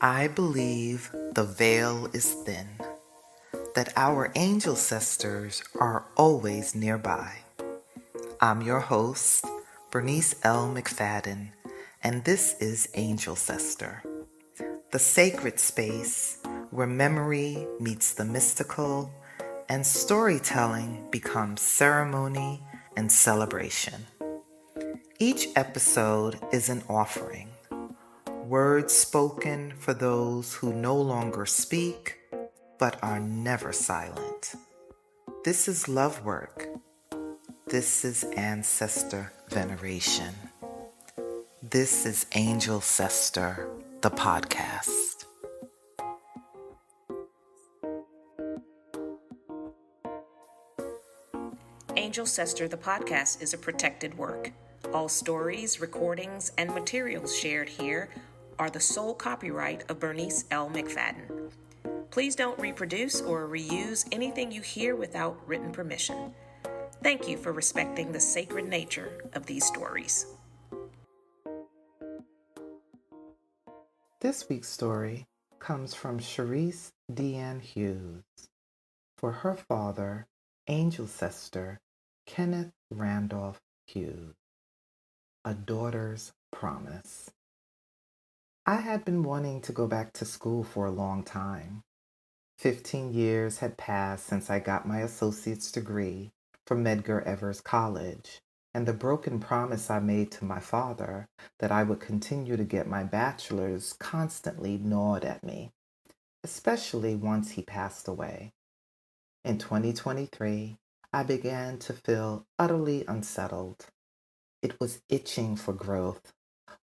I believe the veil is thin, that our Angelcestors are always nearby. I'm your host, Bernice L. McFadden, and this is Angelcestor, the sacred space where memory meets the mystical and storytelling becomes ceremony and celebration. Each episode is an offering, words spoken for those who no longer speak but are never silent. This is love work. This is ancestor veneration. This is Angelcestor, the podcast. Angelcestor, the podcast, is a protected work. All stories, recordings, and materials shared here are the sole copyright of Bernice L. McFadden. Please don't reproduce or reuse anything you hear without written permission. Thank you for respecting the sacred nature of these stories. This week's story comes from Sherriece Deann Hughes for her father, Angelcestor Kenneth Randolph Hughes. A Daughter's Promise. I had been wanting to go back to school for a long time. 15 years had passed since I got my associate's degree from Medgar Evers College, and the broken promise I made to my father that I would continue to get my bachelor's constantly gnawed at me, especially once he passed away. In 2023, I began to feel utterly unsettled. It was itching for growth.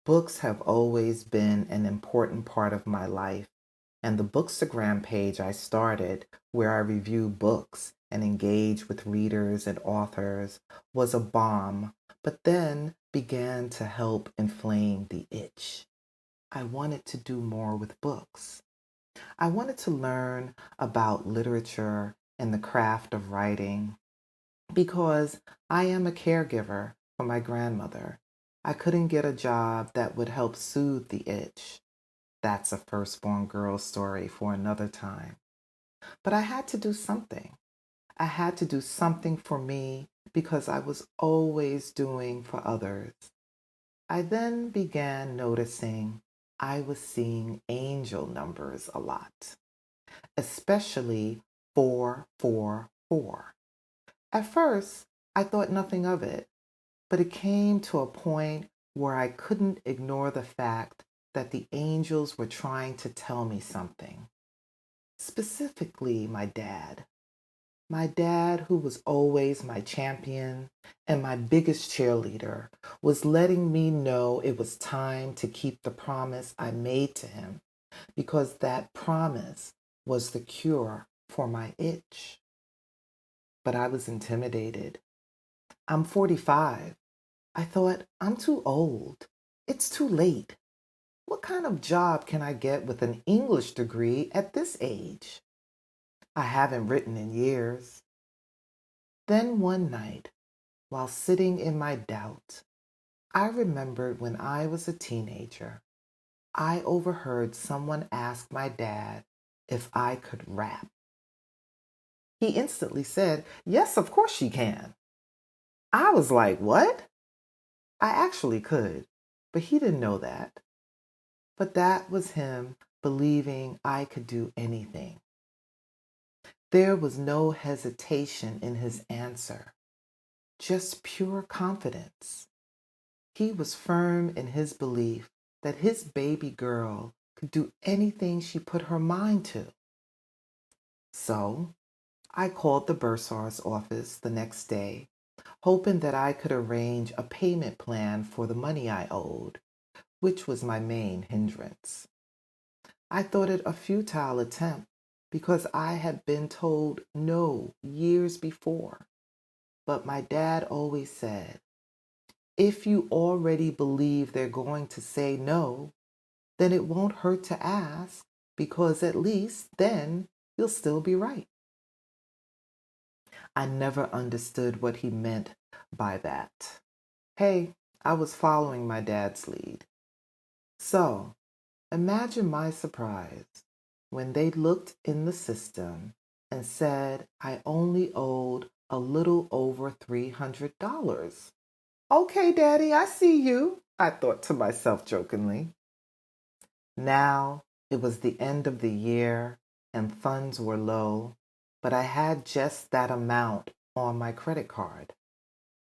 Books have always been an important part of my life, and the Bookstagram page I started, where I review books and engage with readers and authors, was a bomb, but then began to help inflame the itch. I wanted to do more with books. I wanted to learn about literature and the craft of writing because I am a caregiver for my grandmother. I couldn't get a job that would help soothe the itch. That's a firstborn girl story for another time. But I had to do something. I had to do something for me because I was always doing for others. I then began noticing I was seeing angel numbers a lot, especially 444. At first, I thought nothing of it, but it came to a point where I couldn't ignore the fact that the angels were trying to tell me something. Specifically, my dad. My dad, who was always my champion and my biggest cheerleader, was letting me know it was time to keep the promise I made to him because that promise was the cure for my itch. But I was intimidated. I'm 45. I thought, I'm too old. It's too late. What kind of job can I get with an English degree at this age? I haven't written in years. Then one night, while sitting in my doubt, I remembered when I was a teenager, I overheard someone ask my dad if I could rap. He instantly said, "Yes, of course she can." I was like, "What?" I actually could, but he didn't know that. But that was him believing I could do anything. There was no hesitation in his answer, just pure confidence. He was firm in his belief that his baby girl could do anything she put her mind to. So I called the bursar's office the next day, hoping that I could arrange a payment plan for the money I owed, which was my main hindrance. I thought it a futile attempt because I had been told no years before. But my dad always said, if you already believe they're going to say no, then it won't hurt to ask because at least then you'll still be right. I never understood what he meant by that. Hey, I was following my dad's lead. So, Imagine my surprise when they looked in the system and said I only owed a little over $300. Okay, Daddy, I see you, I thought to myself jokingly. Now it was the end of the year and funds were low, but I had just that amount on my credit card.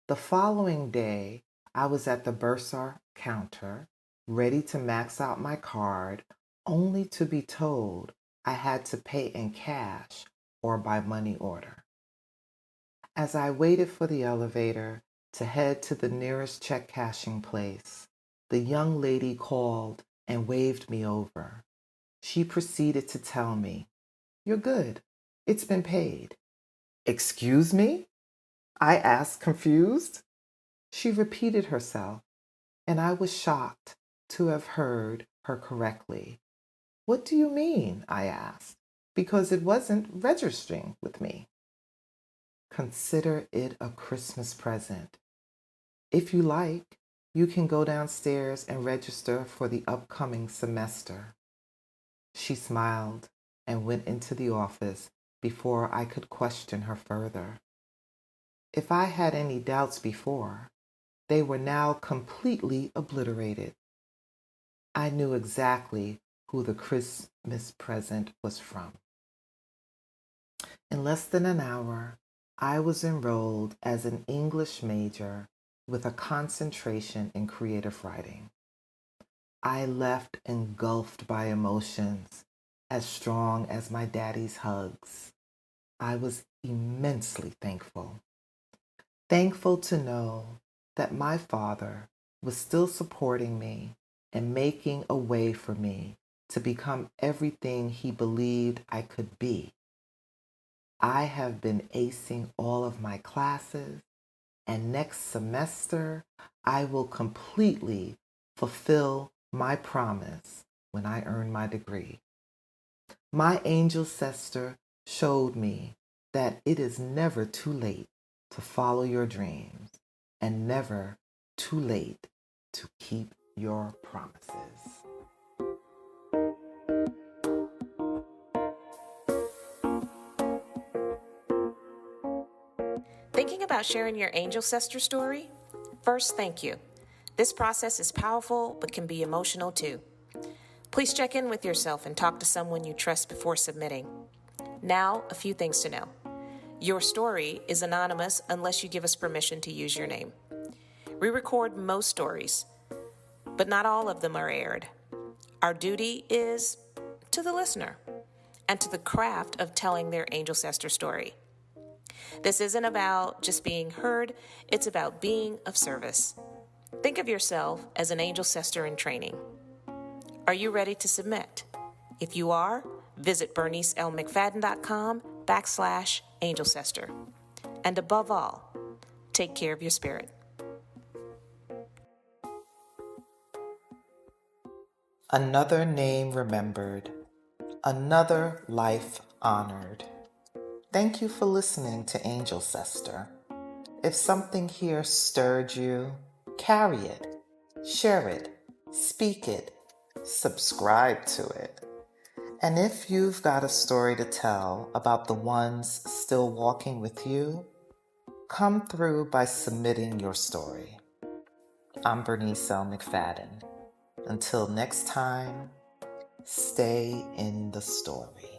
The following day, I was at the bursar counter, ready to max out my card, only to be told I had to pay in cash or by money order. As I waited for the elevator to head to the nearest check cashing place, the young lady called and waved me over. She proceeded to tell me, "You're good. It's been paid." "Excuse me?" I asked, confused. She repeated herself, and I was shocked to have heard her correctly. "What do you mean?" I asked, because it wasn't registering with me. "Consider it a Christmas present. If you like, you can go downstairs and register for the upcoming semester." She smiled and went into the office before I could question her further. If I had any doubts before, they were now completely obliterated. I knew exactly who the Christmas present was from. In less than an hour, I was enrolled as an English major with a concentration in creative writing. I left engulfed by emotions as strong as my daddy's hugs. I was immensely thankful. Thankful to know that my father was still supporting me and making a way for me to become everything he believed I could be. I have been acing all of my classes, and next semester I will completely fulfill my promise when I earn my degree. My Angelcestor showed me that it is never too late to follow your dreams and never too late to keep your promises. Thinking about sharing your Angelcestor story? First, thank you. This process is powerful but can be emotional too. Please check in with yourself and talk to someone you trust before submitting. Now, a few things to know. Your story is anonymous unless you give us permission to use your name. We record most stories, but not all of them are aired. Our duty is to the listener and to the craft of telling their Angelcestor story. This isn't about just being heard, it's about being of service. Think of yourself as an Angelcestor in training. Are you ready to submit? If you are, visit bernicelmcfadden.com/Angelcestor. And above all, take care of your spirit. Another name remembered, another life honored. Thank you for listening to Angelcestor. If something here stirred you, carry it, share it, speak it, subscribe to it. And if you've got a story to tell about the ones still walking with you, come through by submitting your story. I'm Bernice L. McFadden. Until next time, stay in the story.